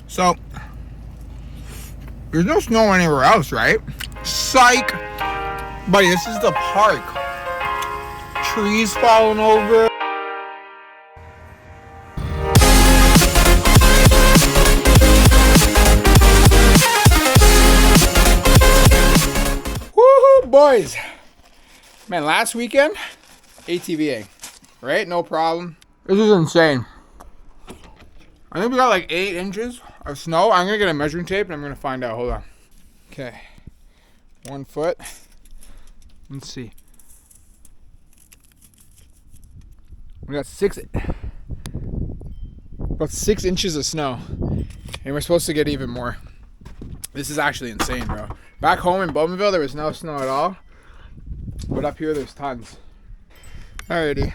So, there's no snow anywhere else, right? Psych! Buddy, this is the park. Trees falling over. Woohoo, boys! Man, last weekend, ATVA, right? No problem. This is insane. I think we got like 8 inches of snow. I'm gonna get a measuring tape and I'm gonna find out. Hold on. Okay. 1 foot. Let's see. We got about 6 inches of snow. And we're supposed to get even more. This is actually insane, bro. Back home in Bowmanville, there was no snow at all. But up here, there's tons. Alrighty.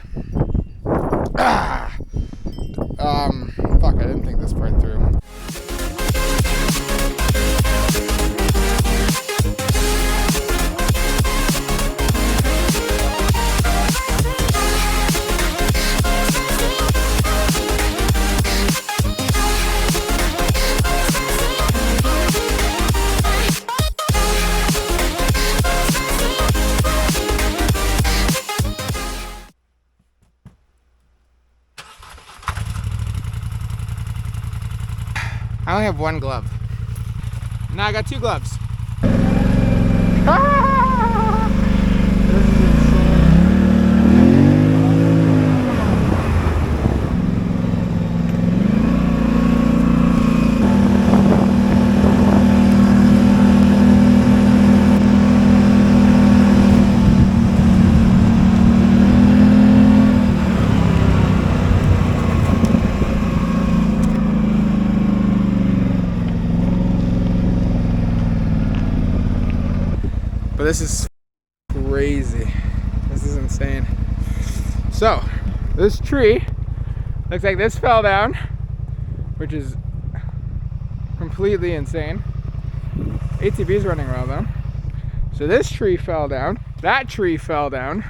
Fuck, I didn't think this part through. I only have 1 glove. Now I got 2 gloves. But this is crazy. This is insane. So, this tree looks like this fell down, which is completely insane. ATV's running around though. So this tree fell down. That tree fell down.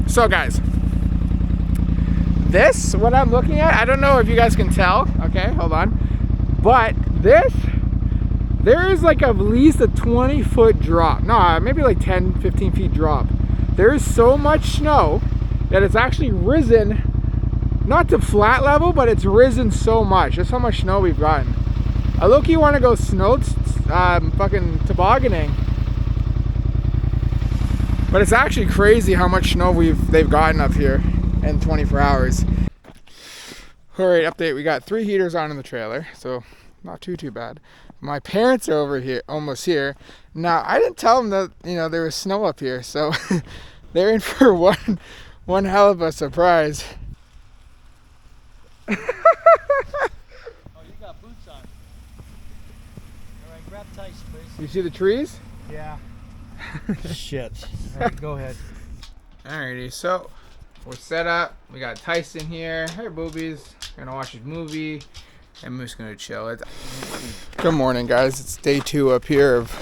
So guys, this, what I'm looking at, I don't know if you guys can tell, okay, hold on, but this, there is like at least a 20-foot drop, no, maybe like 10, 15 feet drop. There is so much snow that it's actually risen, not to flat level, but it's risen so much. That's how much snow we've gotten. I look, you want to go snow fucking tobogganing. But it's actually crazy how much snow they've gotten up here in 24 hours. Alright, update. We got 3 heaters on in the trailer, so not too bad. My parents are over here, almost here. Now, I didn't tell them that, there was snow up here, so they're in for one hell of a surprise. Oh, you got boots on. Alright, grab Tice, please. You see the trees? Yeah. Shit. Alright, go ahead. Alrighty, so we're set up. We got Tyson here. Hey, boobies. Gonna watch his movie. And Moose gonna chill. Good morning, guys. It's day 2 up here of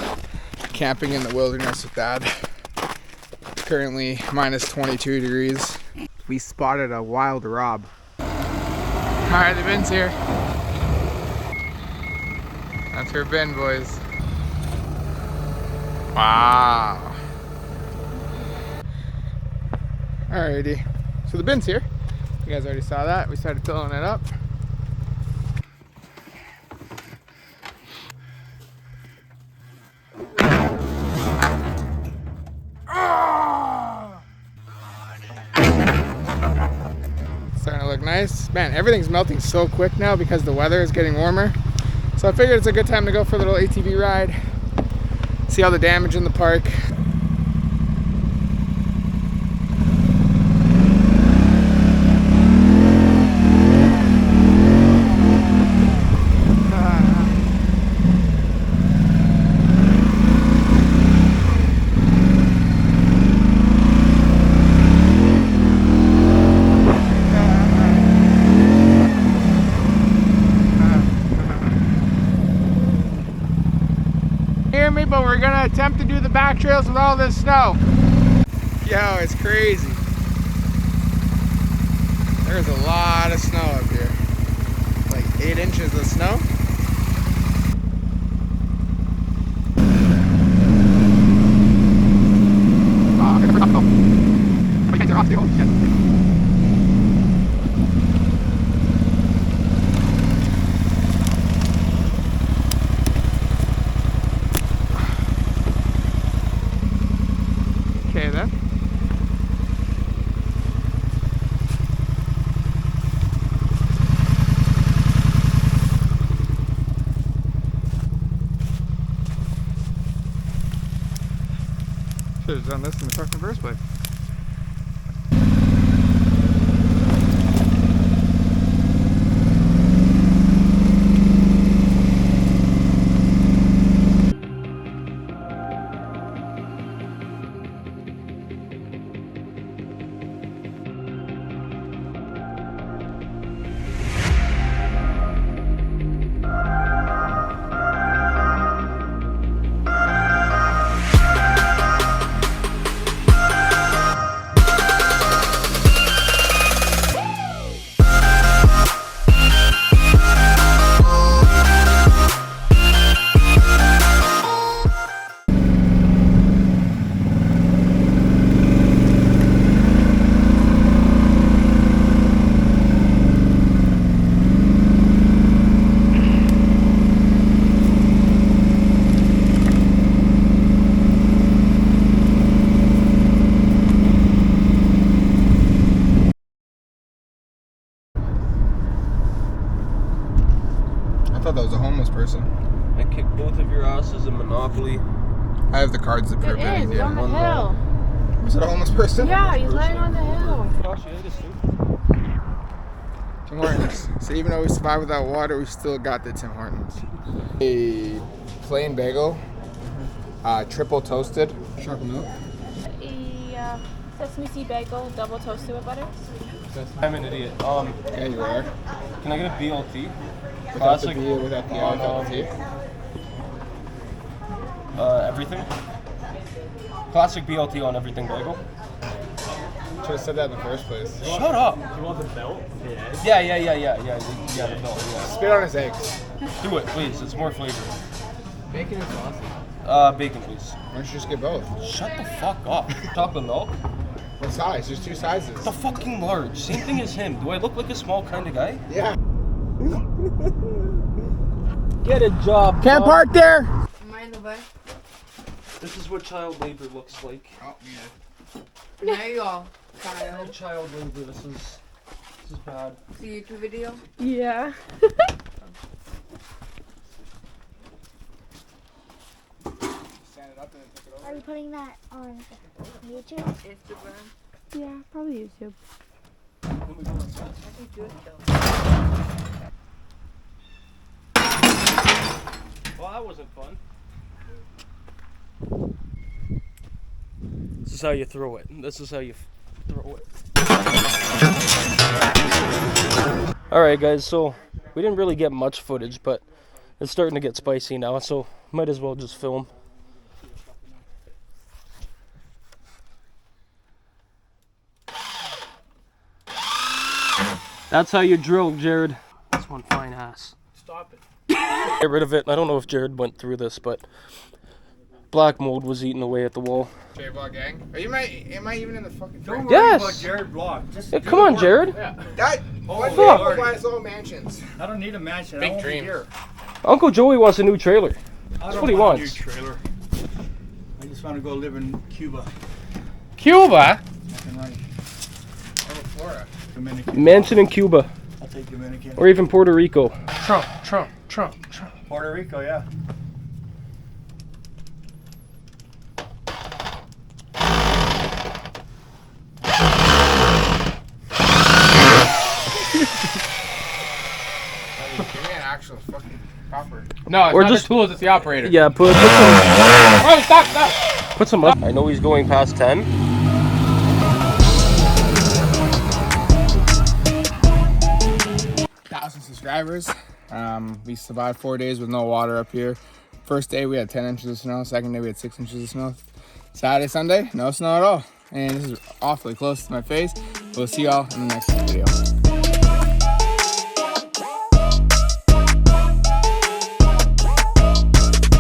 camping in the wilderness with Dad. Currently minus 22 degrees. We spotted a wild rob. Alright, the bin's here. That's her bin, boys. Wow. Alrighty. So the bin's here. You guys already saw that. We started filling it up. Starting to look nice. Man, everything's melting so quick now because the weather is getting warmer. So I figured it's a good time to go for a little ATV ride. See all the damage in the park. back trails with all this snow. Yo, it's crazy. There's a lot of snow up here. Like 8 inches of snow. Okay then. Should have done this in the fucking first place. I thought that was a homeless person. I kicked both of your asses in Monopoly. I have the cards to prove It it is easier. on the hill. Was it a homeless person? Yeah, he's laying on the hill. Gosh, you had a suit. Tim Hortons. So even though we survived without water, we still got the Tim Hortons. A plain bagel, triple toasted, chocolate milk. A sesame seed bagel, double toasted with butter. I'm an idiot. Yeah, you are. Can I get a BLT? Without the Classic. B, without the I, without the T. Everything. Classic BLT on everything bagel. Should have said that in the first place. Shut up. You want the belt? Yeah, the belt, yeah. Spit on his eggs. Do it, please. It's more flavor. Bacon is awesome. Bacon, please. Why don't you just get both? Shut the fuck up. Chocolate milk? What size? There's 2 sizes. The fucking large. Same thing as him. Do I look like a small kind of guy? Yeah. Get a job. Can't park there. Am I in the way? This is what child labor looks like. Oh, yeah. There you go. Kyle. Child labor. This is bad. See YouTube video? Yeah. Stand it up and then pick it over. Are you putting that on YouTube? Instagram. Yeah, probably YouTube. Well, that wasn't fun. This is how you throw it. This is how you throw it. Alright guys, so we didn't really get much footage, but it's starting to get spicy now, so might as well just film. That's how you drill, Jared. That's one fine ass. Stop it. Get rid of it. I don't know if Jared went through this, but black mold was eating away at the wall. J-Vlog gang. Am I even in the fucking Don't frame? worry Yes. about Jared Vlog. Just Yeah, do come the on, work. Jared. Yeah. That Oh, one fuck. day will buy us all mansions. I don't need a mansion. Big I won't be dreams. here. Uncle Joey wants a new trailer. I That's don't what he want a wants. new trailer. I just want to go live in Cuba. Cuba? Nothing right. Oh, Florida. Dominican. Mansion in Cuba, I'll take Dominican. or even Puerto Rico. Trump. Puerto Rico, yeah. Give me an actual fucking proper. No, it's Or not just- the tools, it's the operator. Yeah, put some. Oh, stop. Put some up. I know he's going past 10. 1,000 subscribers. We survived 4 days with no water up here. First day we had 10 inches of snow. Second day we had 6 inches of snow. Saturday, Sunday, no snow at all. And this is awfully close to my face. We'll see y'all in the next video.